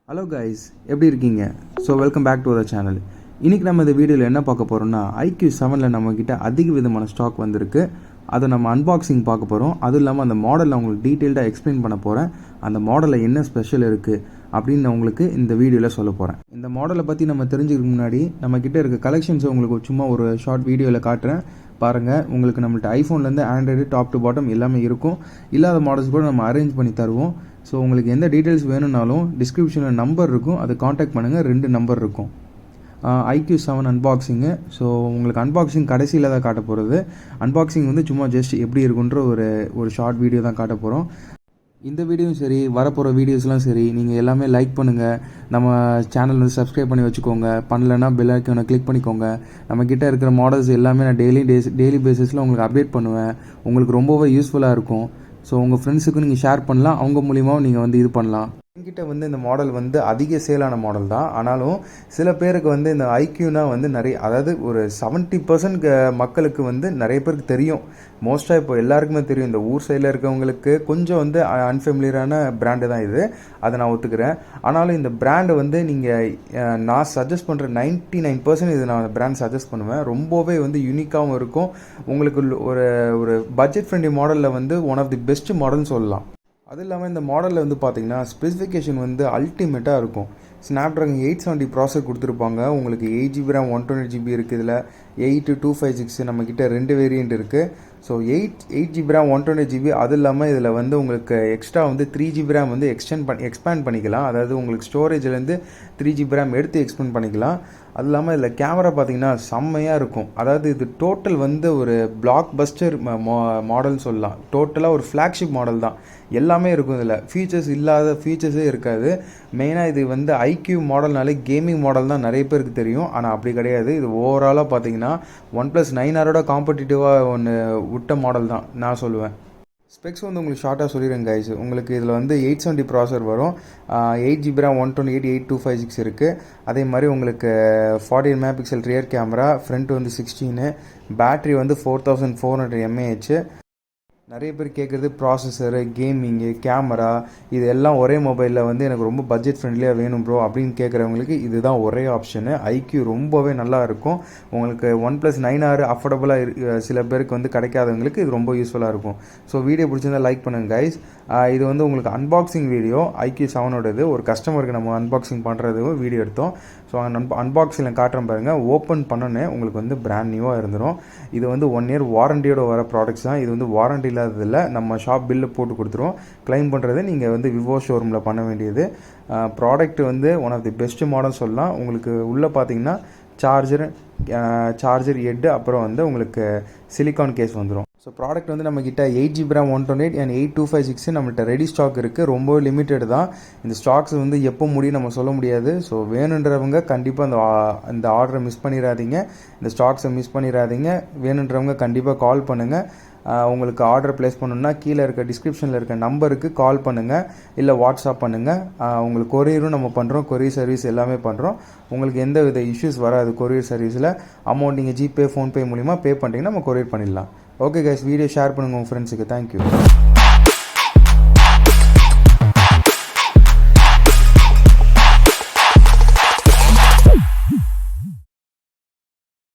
Hello guys, எப்படி இருக்கீங்க? So welcome back to our channel. இன்றைக்கி நம்ம இந்த வீடியோவில் என்ன பார்க்க போகிறோம்னா, iQOO 7 நம்மக்கிட்ட அதிக விதமான ஸ்டாக் வந்திருக்கு. அதை நம்ம அன்பாக்சிங் பார்க்க போகிறோம். அதுவும் இல்லாமல் அந்த மாடலில் உங்களுக்கு டீட்டெயில்டாக எக்ஸ்பிளைன் பண்ண போகிறேன். அந்த மாடலில் என்ன ஸ்பெஷல் இருக்குது அப்படின்னு நான் உங்களுக்கு இந்த வீடியோவில் சொல்ல போகிறேன். இந்த மாடலை பற்றி நம்ம தெரிஞ்சுக்கிறதுக்கு முன்னாடி நம்மக்கிட்ட இருக்க கலெக்ஷன்ஸை உங்களுக்கு சும்மா ஒரு ஷார்ட் வீடியோவில் காட்டுறேன் பாருங்கள். உங்களுக்கு நம்மள்ட்ட ஐஃபோன்லேருந்து ஆண்ட்ராய்டு டாப் டு பாட்டம் எல்லாமே இருக்கும். இல்லாத மாடல்ஸ் கூட நம்ம அரேஞ்ச் பண்ணி தருவோம். ஸோ உங்களுக்கு எந்த டீட்டெயில்ஸ் வேணும்னாலும் டிஸ்கிரிப்ஷனில் நம்பர் இருக்கும், அதை காண்டாக்ட் பண்ணுங்கள். 2 நம்பர் இருக்கும். iQOO 7 அன்பாக்சிங்கு. ஸோ உங்களுக்கு அன்பாக்சிங் கடைசியில் தான் காட்ட போகிறது. அன்பாக்சிங் வந்து சும்மா ஜஸ்ட் எப்படி இருக்குன்ற ஒரு ஷார்ட் வீடியோ தான் காட்ட போகிறோம். இந்த வீடியோவும் சரி, வரப்போகிற வீடியோஸ்லாம் சரி, நீங்கள் எல்லாமே லைக் பண்ணுங்கள். நம்ம சேனல் வந்து சப்ஸ்கிரைப் பண்ணி வச்சுக்கோங்க. பண்ணலைன்னா பெல் ஐக்கானை கிளிக் பண்ணிக்கோங்க. நம்மக்கிட்ட இருக்கிற மாடல்ஸ் எல்லாமே நான் டெய்லி பேசிஸில் உங்களுக்கு அப்டேட் பண்ணுவேன். உங்களுக்கு ரொம்பவே யூஸ்ஃபுல்லாக இருக்கும். ஸோ உங்கள் ஃப்ரெண்ட்ஸுக்கும் நீங்கள் ஷேர் பண்ணலாம், அவங்க மூலியமாகவும் நீங்கள் வந்து இது பண்ணலாம். என்கிட்ட வந்து இந்த மாடல் வந்து அதிக சேலான மாடல் தான். ஆனாலும் சில பேருக்கு வந்து இந்த iQOOனா வந்து நிறைய, அதாவது ஒரு 70% மக்களுக்கு வந்து நிறைய பேருக்கு தெரியும். மோஸ்ட்டாக இப்போ எல்லாருக்குமே தெரியும். இந்த ஊர் சைடில் இருக்கவங்களுக்கு கொஞ்சம் வந்து அன்ஃபெமிலியரான பிராண்டு தான் இது, அதை நான் ஒத்துக்கிறேன். ஆனாலும் இந்த பிராண்டு வந்து நான் சஜஸ்ட் பண்ணுற 99% இது நான் பிராண்ட் சஜஸ்ட் பண்ணுவேன். ரொம்பவே வந்து யூனிக்காகவும் இருக்கும். உங்களுக்கு ஒரு பட்ஜெட் ஃப்ரெண்ட்லி மாடலில் வந்து ஒன் ஆஃப் தி பெஸ்ட் மாடல்னு சொல்லலாம். அது இல்லாமல் இந்த மாடலில் வந்து பார்த்திங்கன்னா ஸ்பெசிஃபிகேஷன் வந்து அல்டிமேட்டாக இருக்கும். Snapdragon 870 ப்ராசர் கொடுத்துருப்பாங்க. உங்களுக்கு 8GB RAM 128GB இருக்குது. இதில் 8/256 நம்மக்கிட்ட 2 வேரியண்ட் இருக்குது. So 8GB RAM 128GB. அது இல்லாமல் இதில் வந்து உங்களுக்கு எக்ஸ்ட்ரா வந்து 3GB RAM வந்து எக்ஸ்பேண்ட் பண்ணிக்கலாம். அதாவது உங்களுக்கு ஸ்டோரேஜ்லேருந்து 3GB RAM எடுத்து எக்ஸ்பேண்ட் பண்ணிக்கலாம். அது இல்லாமல் இதில் கேமரா பார்த்திங்கன்னா செம்மையாக இருக்கும். அதாவது இது டோட்டல் வந்து ஒரு பிளாக் பஸ்டர் மாடல்னு சொல்லலாம். டோட்டலாக ஒரு ஃப்ளாக்ஷிப் மாடல் தான். எல்லாமே இருக்கும் இதில். ஃபீச்சர்ஸ் இல்லாத ஃபீச்சர்ஸே இருக்காது. மெயினாக இது வந்து iQOO மாடல்னாலே கேமிங் மாடல் தான் நிறைய பேருக்கு தெரியும். ஆனால் அப்படி கிடையாது. இது ஓவராலாக பார்த்தீங்கன்னா OnePlus 9R காம்படிட்டிவாக ஒன்று விட்ட மாடல் தான் நான் சொல்லுவேன். ஸ்பெக்ஸ் வந்து உங்களுக்கு ஷார்ட்டாக சொல்லிடுறேன் கைஸ். உங்களுக்கு இதில் வந்து 870 ப்ராசர் வரும். 8GB RAM 128 8256 இருக்குது. அதே மாதிரி உங்களுக்கு 48 MP ரியர் கேமரா, ஃப்ரண்ட் வந்து 16, பேட்ரி வந்து 4400 mAh. நிறைய பேர் கேட்குறது ப்ராசஸரு, கேமிங்கு, கேமரா, இது எல்லாம் ஒரே மொபைலில் வந்து எனக்கு ரொம்ப பட்ஜெட் ஃப்ரெண்ட்லியாக வேணும் ப்ரோ அப்படின்னு கேட்குறவங்களுக்கு இதுதான் ஒரே ஆப்ஷனு. iQOO ரொம்பவே நல்லா இருக்கும். உங்களுக்கு OnePlus 9R அஃபோர்டபுளாக சில பேருக்கு வந்து கிடைக்காதவங்களுக்கு இது ரொம்ப யூஸ்ஃபுல்லாக இருக்கும். ஸோ வீடியோ பிடிச்சிருந்தா லைக் பண்ணுங்கள் கைஸ். இது வந்து உங்களுக்கு அன்பாக்சிங் வீடியோ. iQOO 7ஓடது ஒரு கஸ்டமருக்கு நம்ம அன்பாக்சிங் பண்ணுறது வீடியோ எடுத்தோம். ஸோ அன்பாக்சிங்கில் காட்டுறேன் பாருங்கள். ஓப்பன் பண்ணோன்னே உங்களுக்கு வந்து பிராண்ட் நியூவாக இருந்துடும். இது வந்து 1 இயர் வாரண்டியோட வர ப்ராடக்ட்ஸ் தான். இது வந்து வாரண்டி இல்லாததில்லை. நம்ம ஷாப் பில்லு போட்டு கொடுத்துருவோம். கிளைம் பண்ணுறது நீங்கள் வந்து விவோ ஷோரூமில் பண்ண வேண்டியது. ப்ராடக்ட் வந்து one of the best model சொல்லலாம். உங்களுக்கு உள்ளே பார்த்தீங்கன்னா சார்ஜர் ஹெட்டு, அப்புறம் வந்து உங்களுக்கு சிலிக்கான் கேஸ் வந்துடும். ஸோ ப்ராடக்ட் வந்து நம்மக்கிட்ட 8GB RAM 128 and 8256 நம்மள்கிட்ட ரெடி ஸ்டாக் இருக்குது. ரொம்ப லிமிட்டட் தான். இந்த ஸ்டாக்ஸ் வந்து எப்போ முடியும் நம்ம சொல்ல முடியாது. ஸோ வேணுன்றவங்க கண்டிப்பாக இந்த ஆர்டரை மிஸ் பண்ணிடாதீங்க. இந்த ஸ்டாக்ஸை மிஸ் பண்ணிடாதீங்க. வேணுன்றவங்க கண்டிப்பாக கால் பண்ணுங்கள். உங்களுக்கு ஆர்டர் ப்ளேஸ் பண்ணணுன்னா கீழே இருக்க டிஸ்கிரிப்ஷனில் இருக்க நம்பருக்கு கால் பண்ணுங்கள், இல்லை வாட்ஸ்அப் பண்ணுங்கள். உங்களுக்கு கொரியரும் நம்ம பண்ணுறோம். கொரியர் சர்வீஸ் எல்லாமே பண்ணுறோம். உங்களுக்கு எந்த வித இஷ்யூஸ் வராது. கொரியர் சர்வீஸில் அமௌண்ட் நீங்கள் ஜிபே, ஃபோன்பே மூலிமா பே பண்ணிட்டீங்கன்னா நம்ம கொரியர் பண்ணிடலாம். ஓகே கைஸ், வீடியோ ஷேர் பண்ணுங்கள் உங்கள் ஃப்ரெண்ட்ஸுக்கு. தேங்க்யூ.